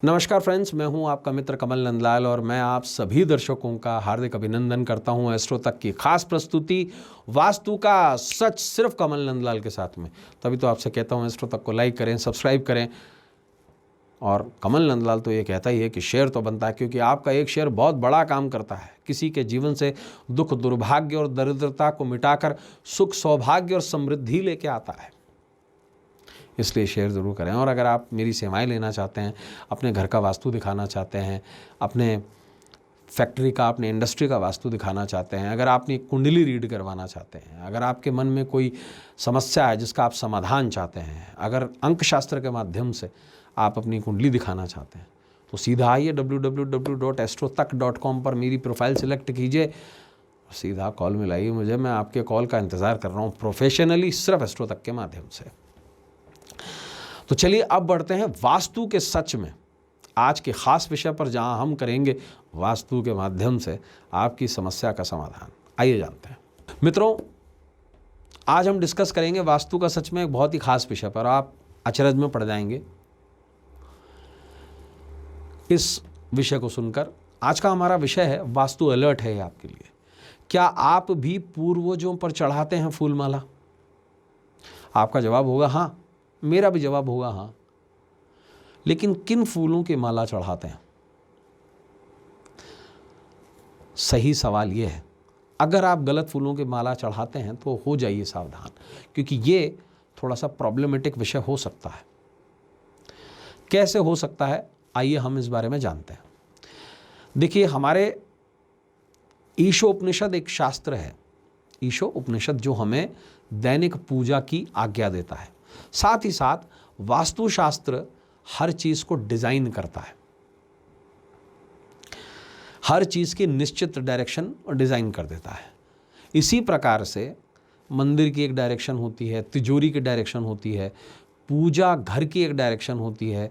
नमस्कार फ्रेंड्स, मैं हूं आपका मित्र कमल नंदलाल और मैं आप सभी दर्शकों का हार्दिक अभिनंदन करता हूं एस्ट्रो तक की खास प्रस्तुति वास्तु का सच सिर्फ कमल नंदलाल के साथ में। तभी तो आपसे कहता हूं एस्ट्रो तक को लाइक करें, सब्सक्राइब करें। और कमल नंदलाल तो ये कहता ही है कि शेयर तो बनता है, क्योंकि आपका एक शेयर बहुत बड़ा काम करता है। किसी के जीवन से दुख, दुर्भाग्य और दरिद्रता को मिटाकर सुख, सौभाग्य और समृद्धि लेके आता है। इसलिए शेयर ज़रूर करें। और अगर आप मेरी सेवाएं लेना चाहते हैं, अपने घर का वास्तु दिखाना चाहते हैं, अपने फैक्ट्री का, अपने इंडस्ट्री का वास्तु दिखाना चाहते हैं, अगर आप अपनी कुंडली रीड करवाना चाहते हैं, अगर आपके मन में कोई समस्या है जिसका आप समाधान चाहते हैं, अगर अंकशास्त्र के माध्यम से आप अपनी कुंडली दिखाना चाहते हैं, तो सीधा आइए www.astrotak.com पर मेरी प्रोफाइल सिलेक्ट कीजिए, सीधा कॉल मिलाइए मुझे। मैं आपके कॉल का इंतज़ार कर रहा हूँ प्रोफेशनली, सिर्फ एस्ट्रो तक के माध्यम से। तो चलिए अब बढ़ते हैं वास्तु के सच में, आज के खास विषय पर, जहां हम करेंगे वास्तु के माध्यम से आपकी समस्या का समाधान। आइए जानते हैं मित्रों, आज हम डिस्कस करेंगे वास्तु का सच में एक बहुत ही खास विषय पर। आप अचरज में पड़ जाएंगे इस विषय को सुनकर। आज का हमारा विषय है वास्तु अलर्ट है आपके लिए। क्या आप भी पूर्वजों पर चढ़ाते हैं फूलमाला? आपका जवाब होगा हाँ, मेरा भी जवाब होगा हाँ। लेकिन किन फूलों की माला चढ़ाते हैं? सही सवाल यह है, अगर आप गलत फूलों की माला चढ़ाते हैं तो हो जाइए सावधान, क्योंकि ये थोड़ा सा प्रॉब्लमेटिक विषय हो सकता है। कैसे हो सकता है, आइए हम इस बारे में जानते हैं। देखिए, हमारे ईशो उपनिषद एक शास्त्र है, ईशो उपनिषद, जो हमें दैनिक पूजा की आज्ञा देता है। साथ ही साथ वास्तुशास्त्र हर चीज को डिजाइन करता है, हर चीज की निश्चित डायरेक्शन और डिजाइन कर देता है। इसी प्रकार से मंदिर की एक डायरेक्शन होती है, तिजोरी की डायरेक्शन होती है, पूजा घर की एक डायरेक्शन होती है,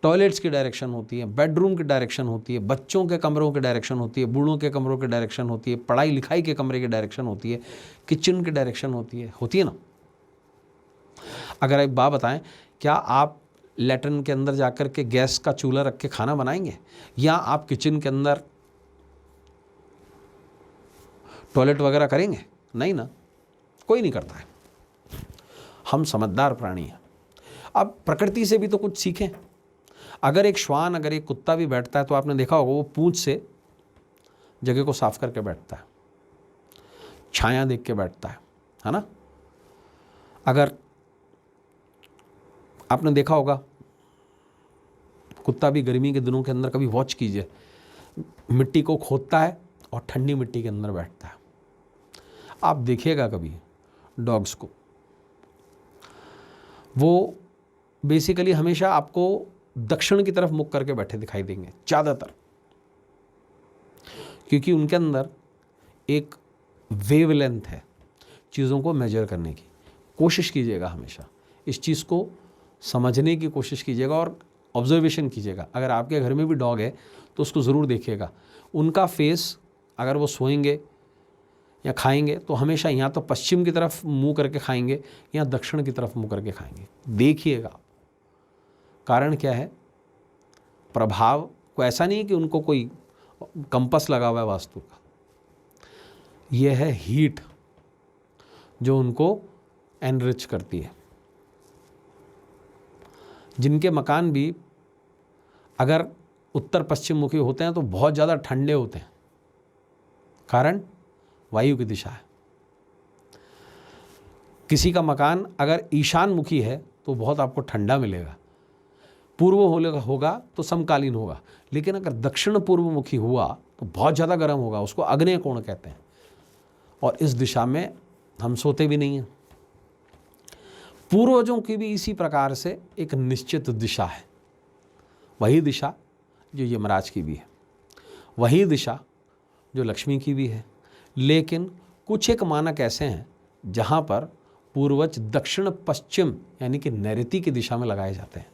टॉयलेट्स की डायरेक्शन होती है, बेडरूम की डायरेक्शन होती है, बच्चों के कमरों की डायरेक्शन होती है, बूढ़ों के कमरों की डायरेक्शन होती है, पढ़ाई लिखाई के कमरे की डायरेक्शन होती है, किचन की डायरेक्शन होती है ना। अगर एक बात बताएं, क्या आप लैट्रिन के अंदर जाकर के गैस का चूल्हा रख के खाना बनाएंगे, या आप किचन के अंदर टॉयलेट वगैरह करेंगे? नहीं ना, कोई नहीं करता है। हम समझदार प्राणी हैं। अब प्रकृति से भी तो कुछ सीखें। अगर एक श्वान, अगर एक कुत्ता भी बैठता है तो आपने देखा होगा वो पूंछ से जगह को साफ करके बैठता है, छाया देख के बैठता है ना। अगर आपने देखा होगा, कुत्ता भी गर्मी के दिनों के अंदर कभी वॉच कीजिए, मिट्टी को खोदता है और ठंडी मिट्टी के अंदर बैठता है। आप देखिएगा कभी डॉग्स को, वो बेसिकली हमेशा आपको दक्षिण की तरफ मुख करके बैठे दिखाई देंगे ज़्यादातर, क्योंकि उनके अंदर एक वेवलेंथ है चीज़ों को मेजर करने की। कोशिश कीजिएगा, हमेशा इस चीज़ को समझने की कोशिश कीजिएगा और ऑब्जर्वेशन कीजिएगा। अगर आपके घर में भी डॉग है तो उसको ज़रूर देखिएगा। उनका फेस, अगर वो सोएंगे या खाएंगे तो हमेशा या तो पश्चिम की तरफ मुंह करके खाएंगे या दक्षिण की तरफ मुंह करके खाएंगे। देखिएगा, कारण क्या है? प्रभाव को ऐसा नहीं है कि उनको कोई कंपास लगा हुआ है वास्तु का, यह है हीट जो उनको एनरिच करती है। जिनके मकान भी अगर उत्तर पश्चिम मुखी होते हैं तो बहुत ज़्यादा ठंडे होते हैं, कारण वायु की दिशा है। किसी का मकान अगर ईशान मुखी है तो बहुत आपको ठंडा मिलेगा, पूर्व होगा तो समकालीन होगा। लेकिन अगर दक्षिण पूर्व मुखी हुआ तो बहुत ज़्यादा गर्म होगा, उसको आग्नेय कोण कहते हैं। और इस दिशा में हम सोते भी नहीं हैं। पूर्वजों की भी इसी प्रकार से एक निश्चित दिशा है, वही दिशा जो यमराज की भी है, वही दिशा जो लक्ष्मी की भी है। लेकिन कुछ एक मानक ऐसे हैं जहाँ पर पूर्वज दक्षिण पश्चिम यानी कि नैऋति की दिशा में लगाए जाते हैं।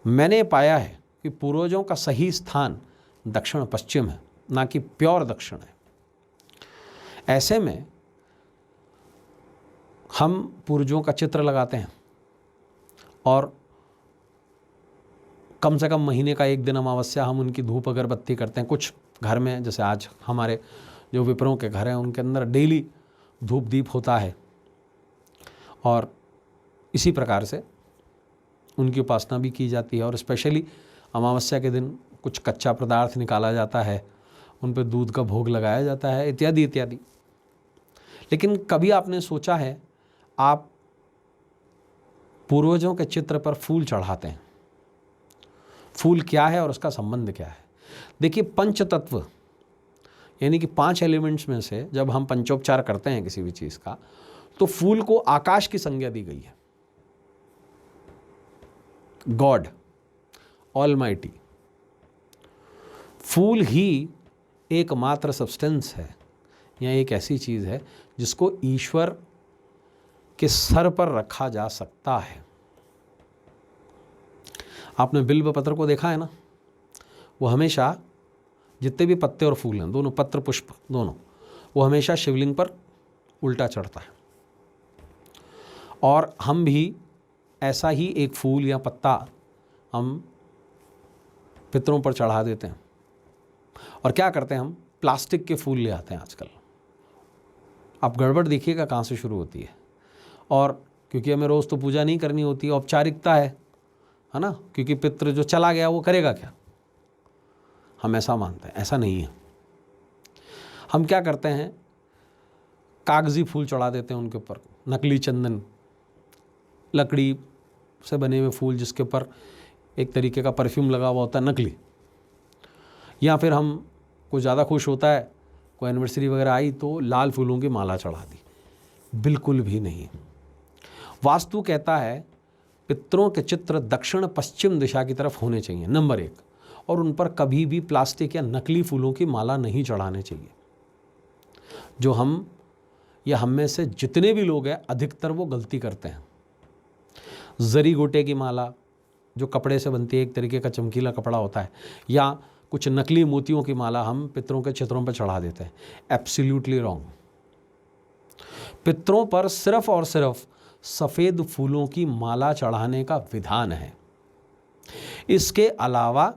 मैंने पाया है कि पूर्वजों का सही स्थान दक्षिण पश्चिम है, ना कि प्योर दक्षिण है। ऐसे में हम पूर्वजों का चित्र लगाते हैं और कम से कम महीने का एक दिन अमावस्या हम उनकी धूप अगरबत्ती करते हैं। कुछ घर में, जैसे आज हमारे जो विप्रों के घर हैं उनके अंदर डेली धूप दीप होता है, और इसी प्रकार से उनकी उपासना भी की जाती है। और स्पेशली अमावस्या के दिन कुछ कच्चा पदार्थ निकाला जाता है, उन पर दूध का भोग लगाया जाता है, इत्यादि इत्यादि। लेकिन कभी आपने सोचा है, आप पूर्वजों के चित्र पर फूल चढ़ाते हैं, फूल क्या है और उसका संबंध क्या है? देखिए, पंच तत्व यानी कि 5 एलिमेंट्स में से जब हम पंचोपचार करते हैं किसी भी चीज़ का, तो फूल को आकाश की संज्ञा दी गई है। गॉड ऑलमाइटी, फूल ही एकमात्र सब्सटेंस है या एक ऐसी चीज़ है जिसको ईश्वर के सर पर रखा जा सकता है। आपने बिल्व पत्र को देखा है ना, वो हमेशा, जितने भी पत्ते और फूल हैं दोनों, पत्र पुष्प दोनों, वो हमेशा शिवलिंग पर उल्टा चढ़ता है। और हम भी ऐसा ही एक फूल या पत्ता हम पितरों पर चढ़ा देते हैं। और क्या करते हैं, हम प्लास्टिक के फूल ले आते हैं आजकल। आप गड़बड़ देखिएगा कहाँ से शुरू होती है। और क्योंकि हमें रोज़ तो पूजा नहीं करनी होती, औपचारिकता है ना, क्योंकि पितृ जो चला गया वो करेगा क्या, हम ऐसा मानते हैं। ऐसा नहीं है। हम क्या करते हैं, कागजी फूल चढ़ा देते हैं उनके ऊपर, नकली चंदन, लकड़ी से बने हुए फूल जिसके ऊपर एक तरीके का परफ्यूम लगा हुआ होता है, नकली। या फिर हम कुछ ज़्यादा खुश होता है, कोई एनिवर्सरी वगैरह आई तो लाल फूलों की माला चढ़ा दी। बिल्कुल भी नहीं। वास्तु कहता है पितरों के चित्र दक्षिण पश्चिम दिशा की तरफ होने चाहिए, नंबर 1। और उन पर कभी भी प्लास्टिक या नकली फूलों की माला नहीं चढ़ाने चाहिए। जो हम या हम में से जितने भी लोग हैं, अधिकतर वो गलती करते हैं। जरी गोटे की माला जो कपड़े से बनती है, एक तरीके का चमकीला कपड़ा होता है, या कुछ नकली मोतियों की माला हम पितरों के चित्रों पर चढ़ा देते हैं। Absolutely wrong. पितरों पर सिर्फ और सिर्फ सफ़ेद फूलों की माला चढ़ाने का विधान है। इसके अलावा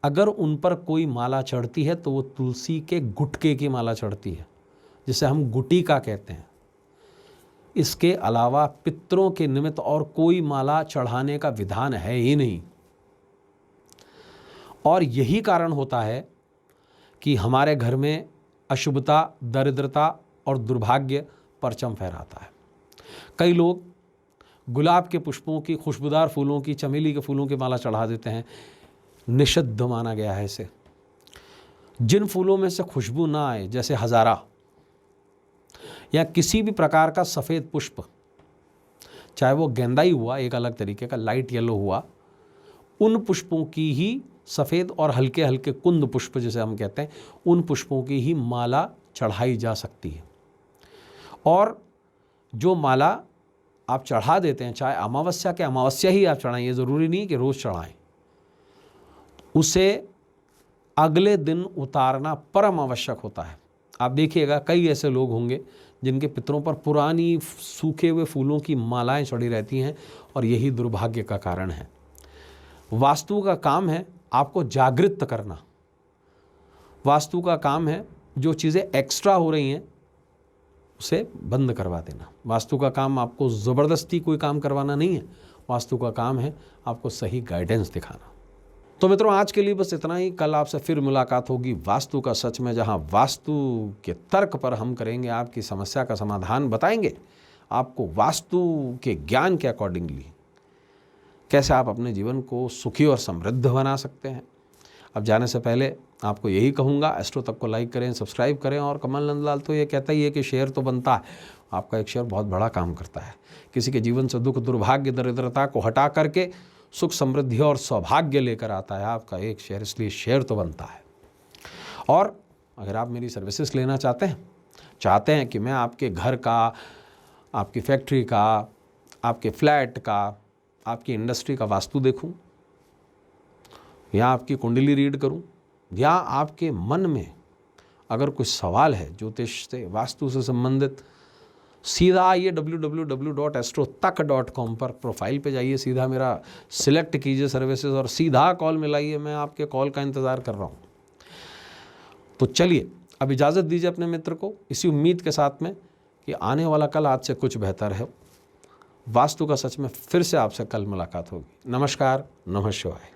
अगर उन पर कोई माला चढ़ती है तो वो तुलसी के गुटके की माला चढ़ती है, जिसे हम गुटिका कहते हैं। इसके अलावा पितरों के निमित्त और कोई माला चढ़ाने का विधान है ही नहीं। और यही कारण होता है कि हमारे घर में अशुभता, दरिद्रता और दुर्भाग्य परचम फहराता है। कई लोग गुलाब के पुष्पों की, खुशबूदार फूलों की, चमेली के फूलों की माला चढ़ा देते हैं। निषिद्ध माना गया है इसे। जिन फूलों में से खुशबू ना आए, जैसे हजारा या किसी भी प्रकार का सफ़ेद पुष्प, चाहे वो गेंदाई हुआ, एक अलग तरीके का लाइट येलो हुआ, उन पुष्पों की ही, सफ़ेद और हल्के हल्के कुंद पुष्प जिसे हम कहते हैं, उन पुष्पों की ही माला चढ़ाई जा सकती है। और जो माला आप चढ़ा देते हैं, चाहे अमावस्या के अमावस्या ही आप चढ़ाएं, ये ज़रूरी नहीं कि रोज़ चढ़ाएं, उसे अगले दिन उतारना परम आवश्यक होता है। आप देखिएगा कई ऐसे लोग होंगे जिनके पितरों पर पुरानी सूखे हुए फूलों की मालाएं चढ़ी रहती हैं, और यही दुर्भाग्य का कारण है। वास्तु का काम है आपको जागृत करना। वास्तु का काम है जो चीज़ें एक्स्ट्रा हो रही हैं उसे बंद करवा देना। वास्तु का काम आपको ज़बरदस्ती कोई काम करवाना नहीं है। वास्तु का काम है आपको सही गाइडेंस दिखाना। तो मित्रों, आज के लिए बस इतना ही। कल आपसे फिर मुलाकात होगी वास्तु का सच में, जहां वास्तु के तर्क पर हम करेंगे आपकी समस्या का समाधान, बताएंगे आपको वास्तु के ज्ञान के अकॉर्डिंगली कैसे आप अपने जीवन को सुखी और समृद्ध बना सकते हैं। अब जाने से पहले आपको यही कहूँगा, एस्ट्रो तक को लाइक करें, सब्सक्राइब करें। और कमल नंदलाल तो ये कहता ही है कि शेयर तो बनता है। आपका एक शेयर बहुत बड़ा काम करता है। किसी के जीवन से दुख, दुर्भाग्य, दरिद्रता को हटा करके सुख, समृद्धि और सौभाग्य लेकर आता है आपका एक शेयर, इसलिए शेयर तो बनता है। और अगर आप मेरी सर्विसेज लेना चाहते हैं कि मैं आपके घर का, आपकी फैक्ट्री का, आपके फ्लैट का, आपकी इंडस्ट्री का वास्तु देखूं, या आपकी कुंडली रीड करूं, या आपके मन में अगर कुछ सवाल है ज्योतिष से, वास्तु से संबंधित, सीधा आइए www.astrotak.com पर प्रोफाइल पे जाइए, सीधा मेरा सिलेक्ट कीजिए सर्विसेज और सीधा कॉल मिलाइए। मैं आपके कॉल का इंतज़ार कर रहा हूँ। तो चलिए अब इजाज़त दीजिए अपने मित्र को, इसी उम्मीद के साथ में कि आने वाला कल आज से कुछ बेहतर है। वास्तु का सच में फिर से आपसे कल मुलाकात होगी। नमस्कार, नमः शिवाय।